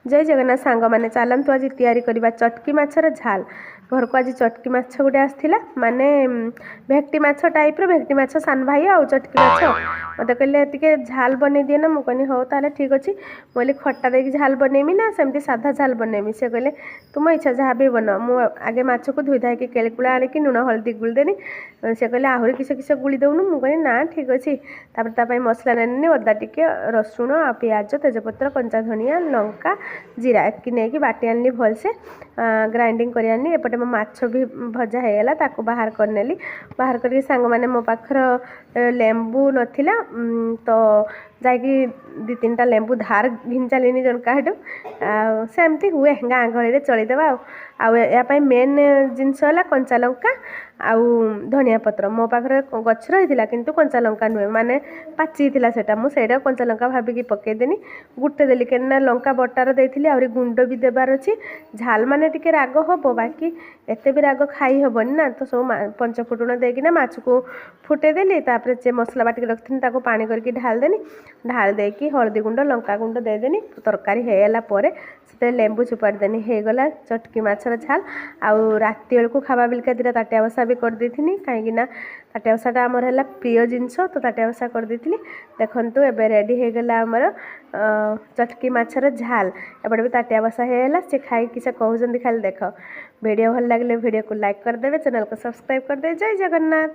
जय जगन्नाथ सांग मैंने चलतु आज तैयारी करवा चटकी माछर झाल। घर को आज चटकी माछ गोटे आसला माने भेक्टी माछ टाइप भेक्टी माछ सान भाई आ चटकी माछ मत कहले टे झाल बनई दिए ना मुझे हो ताले ठीक अच्छे मुझे खट्टा देकी झाल बनैमी ना सेमती साधा झाल बनैमी से कहले तुम इच्छा जहाँ भी बन मु आगे माछ को धोई धाई केकुड़ा आनिकी लुण हल्दी गुलिदेनी से कहले आहरी किस किस गुली दौनु मुझे ना ठीक अच्छे तापर मसला नानी अदा टिके रसुण आ पिज तेजपत्र कंचा धनिया लंका जीरा एतकी नहीं बाटी आनी भलसे ग्राइंडिंग कर आनी एपटे मो माछ भी भजा होगला ताको बाहर करनेली बाहर करके सांग मैंने मो पाखर लेंबू नथिला तो जाकि दी तीन टा लेंबू धार घिन चलिनी जनका हेटू सेमती हुए गाँ गहली चलदेवा यापाई मेन जिनस है कंचा लंका आउ धनिया पत्र मो पाखे गछ रही किंतु कंचा लंका नुहे माने पाची सेटा मुझे कंचा लंका भाविकी पकईदेनी गुटे देली कहीं लंका बटार देती आहरी गुंड भी देवार अच्छी झाल मैंने टिके राग हम बाकी एत भी राग खाई हेनी ना तो सब पंचफुटण देकिना माछ को फुटेदेली तापर जे मसला बाटिक रखी पानी करके ढालदेनी ढाल देकी हल्दी गुंड लंका गुंड देदेनी तरकारी होगला से लेंबू चुपाड़देनी होगला चटकी माछर झाल आउ राति बेलू खावा बिलका दीटा ताटिया बसा भी कर देथिनी कहीं ताटिया बसाटा आमर है प्रिय जिनस तो ताटिया बसा कर देथिनी देखंतु एबे रेडी होगला आमर चटकी माछर झाल एपटे भी ताटिया बसा होगला से खाई किसी कहते खाली देख वीडियो भल लगे वीडियो को लाइक करदे चैनल को सब्सक्राइब करदे। जय जगन्नाथ।